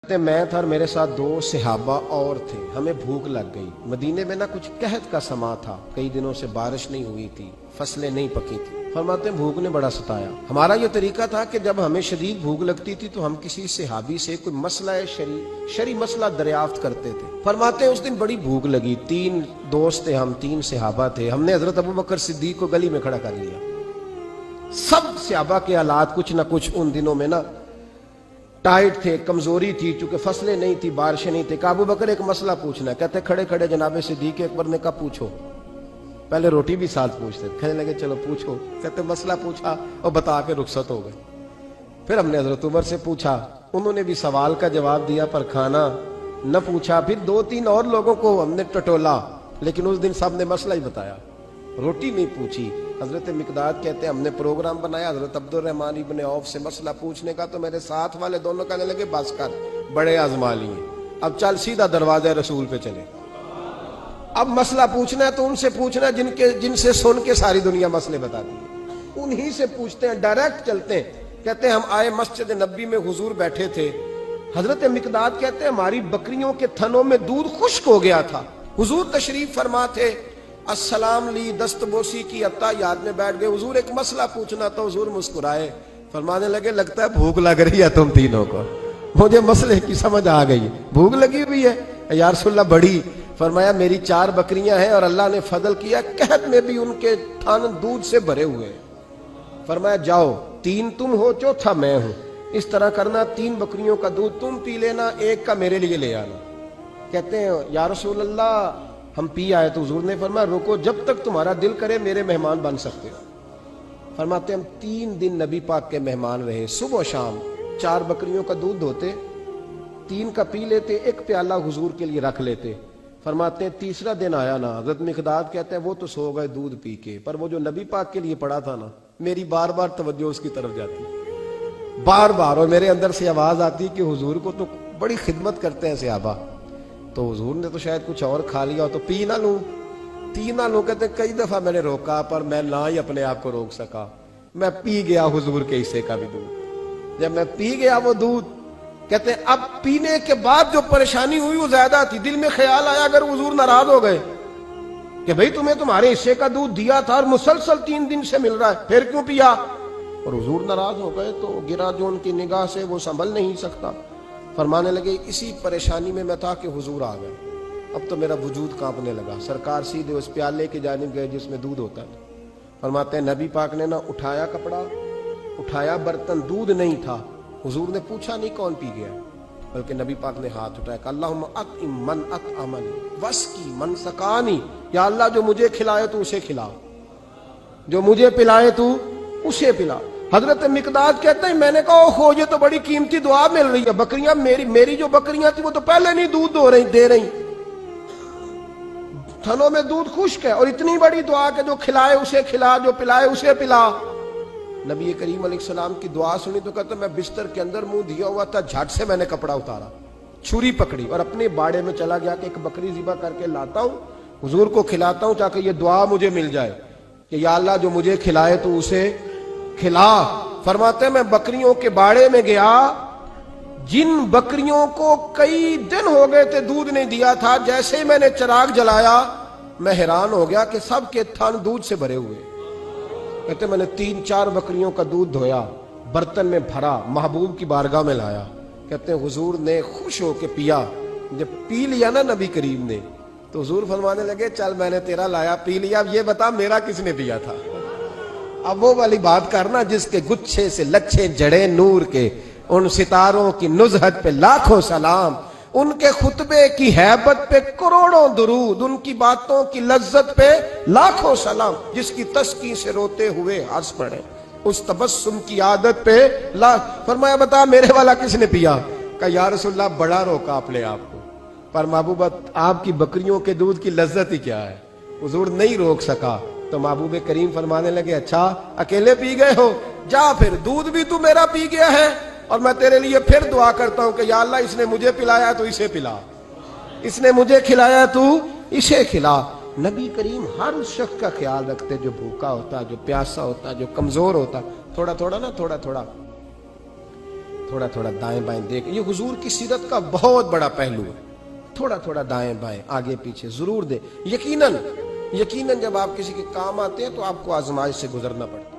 میں تھا اور میرے ساتھ دو صحابہ اور تھے. ہمیں بھوک لگ گئی. مدینے میں کچھ قحط کا سما تھا, کئی دنوں سے بارش نہیں ہوئی تھی, فصلیں نہیں پکی تھی. فرماتے ہیں بھوک نے بڑا ستایا. ہمارا یہ طریقہ تھا کہ جب ہمیں شدید بھوک لگتی تھی تو ہم کسی صحابی سے کوئی مسئلہ شرعی مسئلہ دریافت کرتے تھے. فرماتے ہیں اس دن بڑی بھوک لگی. 3 دوست تھے, ہم 3 صحابہ تھے. ہم نے حضرت ابوبکر صدیق کو گلی میں کھڑا کر لیا. سب صحابہ کے حالات کچھ نہ کچھ ان دنوں میں ٹائٹ تھے, کمزوری تھی, چونکہ فصلیں نہیں تھی, بارشیں نہیں تھی. ابو بکر ایک مسئلہ پوچھنا ہے. کہتے کھڑے کھڑے جناب صدیق اکبر نے کہا پوچھو. پہلے روٹی بھی ساتھ پوچھتے, کہنے لگے چلو پوچھو. کہتے مسئلہ پوچھا اور بتا کے رخصت ہو گئے. پھر ہم نے حضرت عمر سے پوچھا, انہوں نے بھی سوال کا جواب دیا پر کھانا نہ پوچھا. پھر 2-3 اور لوگوں کو ہم نے ٹٹولا, لیکن اس دن سب نے مسئلہ ہی بتایا, روٹی نہیں پوچھی. حضرت مقداد کہتے ہیں ہم نے پروگرام بنایا حضرت عبد الرحمن ابن عوف سے مسئلہ پوچھنے کا, تو میرے ساتھ والے دونوں کہنے لگے بس کر, بڑے آزما لیے, اب چل سیدھا دروازہ رسول پہ چلے. اب مسئلہ پوچھنا ہے تو ان سے پوچھنا جن سے سن کے ساری دنیا مسئلے بتاتی ہے, انہی سے پوچھتے ہیں, ڈائریکٹ چلتے ہیں. کہتے ہیں ہم آئے مسجد نبی میں, حضور بیٹھے تھے. حضرت مقداد کہتے ہیں ہماری بکریوں کے تھنوں میں دودھ خشک ہو گیا تھا. حضور تشریف فرما تھے, السلام لی, دست بوسی کی, اتحیات میں بیٹھ گئے. حضور ایک مسئلہ پوچھنا تھا. حضور مسکرائے, فرمانے لگے لگتا ہے بھوک لگ رہی ہے تم تینوں کو. مجھے مسئلے کی سمجھ آ گئی, بھوک لگی ہوئی ہے یا رسول اللہ بڑی. فرمایا میری 4 بکریاں ہیں اور اللہ نے فضل کیا, قحط میں بھی ان کے تھن دودھ سے بھرے ہوئے. فرمایا جاؤ, 3 تم ہو, چوتھا میں ہوں. اس طرح کرنا, 3 بکریوں کا دودھ تم پی لینا, 1 کا میرے لیے لے آنا. کہتے ہیں یا رسول اللہ ہم پی آئے. تو حضور نے فرمایا رکو, جب تک تمہارا دل کرے میرے مہمان بن سکتے ہو. فرماتے ہم 3 دن نبی پاک کے مہمان رہے. صبح و شام 4 بکریوں کا دودھ دھوتے, 3 کا پی لیتے, 1 پیالہ حضور کے لیے رکھ لیتے. فرماتے ہیں تیسرا دن آیا نا, حضرت مقداد کہتے ہیں وہ تو سو گئے دودھ پی کے, پر وہ جو نبی پاک کے لیے پڑا تھا نا, میری بار بار توجہ اس کی طرف جاتی, بار بار, اور میرے اندر سے آواز آتی کہ حضور کو تو بڑی خدمت کرتے ہیں صحابہ, تو حضور نے تو شاید کچھ اور کھا لیا ہو تو پی نہ لوں, پی نہ لوں. کہتے ہیں کئی دفعہ میں نے روکا پر میں نہ ہی اپنے آپ کو روک سکا. میں پی گیا حضور کے حصے کا بھی دودھ. جب میں پی گیا وہ دودھ, کہتے ہیں اب پینے کے بعد جو پریشانی ہوئی وہ زیادہ تھی. دل میں خیال آیا اگر حضور ناراض ہو گئے کہ بھئی تمہیں تمہارے حصے کا دودھ دیا تھا اور مسلسل 3 دن سے مل رہا ہے, پھر کیوں پیا, اور حضور ناراض ہو گئے تو گرا جو ان کی نگاہ سے وہ سنبھل نہیں سکتا. فرمانے لگے اسی پریشانی میں میں تھا کہ حضور آ گئے. اب تو میرا وجود کانپنے لگا. سرکار سیدھے اس پیالے کی جانب گئے جس میں دودھ ہوتا ہے. فرماتے ہیں نبی پاک نے اٹھایا کپڑا, اٹھایا برتن, دودھ نہیں تھا. حضور نے پوچھا نہیں کون پی گیا, بلکہ نبی پاک نے ہاتھ اٹھایا کہ اللہم اطعم من اطعمنی واسقی من سقانی, یا اللہ جو مجھے کھلائے تو اسے کھلا, جو مجھے پلائے تو اسے پلا. حضرت مقداد کہتے ہیں میں نے کہا اوہو یہ تو بڑی قیمتی دعا مل رہی ہے. بکریاں میری جو بکریاں تھی وہ تو پہلے نہیں دودھ دے رہی, تھنوں میں دودھ خشک ہے, اور اتنی بڑی دعا کہ جو کھلائے اسے کھلا, جو پلائے اسے پلا. نبی کریم علیہ السلام کی دعا سنی تو کہتے میں بستر کے اندر منہ دیا ہوا تھا, جھٹ سے میں نے کپڑا اتارا, چھری پکڑی اور اپنے باڑے میں چلا گیا کہ ایک بکری ذبح کر کے لاتا ہوں, حضور کو کھلاتا ہوں تاکہ یہ دعا مجھے مل جائے کہ یا اللہ جو مجھے کھلائے تو اسے کھلا. فرماتے ہیں میں بکریوں کے باڑے میں گیا, جن بکریوں کو کئی دن ہو گئے تھے دودھ نہیں دیا تھا, جیسے ہی میں نے چراغ جلایا میں حیران ہو گیا کہ سب کے تھن دودھ سے بھرے ہوئے. کہتے میں نے 3-4 بکریوں کا دودھ دھویا, برتن میں بھرا, محبوب کی بارگاہ میں لایا. کہتے ہیں حضور نے خوش ہو کے پیا. جب پی لیا نا نبی کریم نے, تو حضور فرمانے لگے چل میں نے تیرا لایا, پی لیا, اب یہ بتا میرا کس نے پیا تھا. اب وہ والی بات کرنا جس کے گچھے سے لچھے جڑے نور کے, ان ستاروں کی نزہت پہ لاکھوں سلام, ان کے خطبے کی ہیبت پہ کروڑوں درود, ان کی باتوں کی لذت پہ لاکھوں سلام, جس کی تسکی سے روتے ہوئے ہنس پڑے, اس تبسم کی عادت پہ فرمایا بتا میرے والا کس نے پیا. کہا یا رسول اللہ بڑا روکا آپ نے آپ کو, پر محبوب آپ کی بکریوں کے دودھ کی لذت ہی کیا ہے. حضور نہیں روک سکا. تو محبوب کریم فرمانے لگے اچھا اکیلے پی گئے ہو, جا پھر دودھ بھی تو میرا پی گیا ہے, اور میں تیرے لیے پھر دعا کرتا ہوں کہ یا اللہ اس نے مجھے پلایا تو اسے پلا, اس نے مجھے کھلایا تو اسے کھلا. نبی کریم ہر شخص کا خیال رکھتے جو بھوکا ہوتا, جو پیاسا ہوتا, جو کمزور ہوتا. تھوڑا تھوڑا تھوڑا تھوڑا دائیں بائیں دیکھ. یہ حضور کی سیرت کا بہت بڑا پہلو ہے. تھوڑا تھوڑا دائیں بائیں آگے پیچھے ضرور دے. یقیناً جب آپ کسی کے کام آتے ہیں تو آپ کو آزمائش سے گزرنا پڑتا ہے.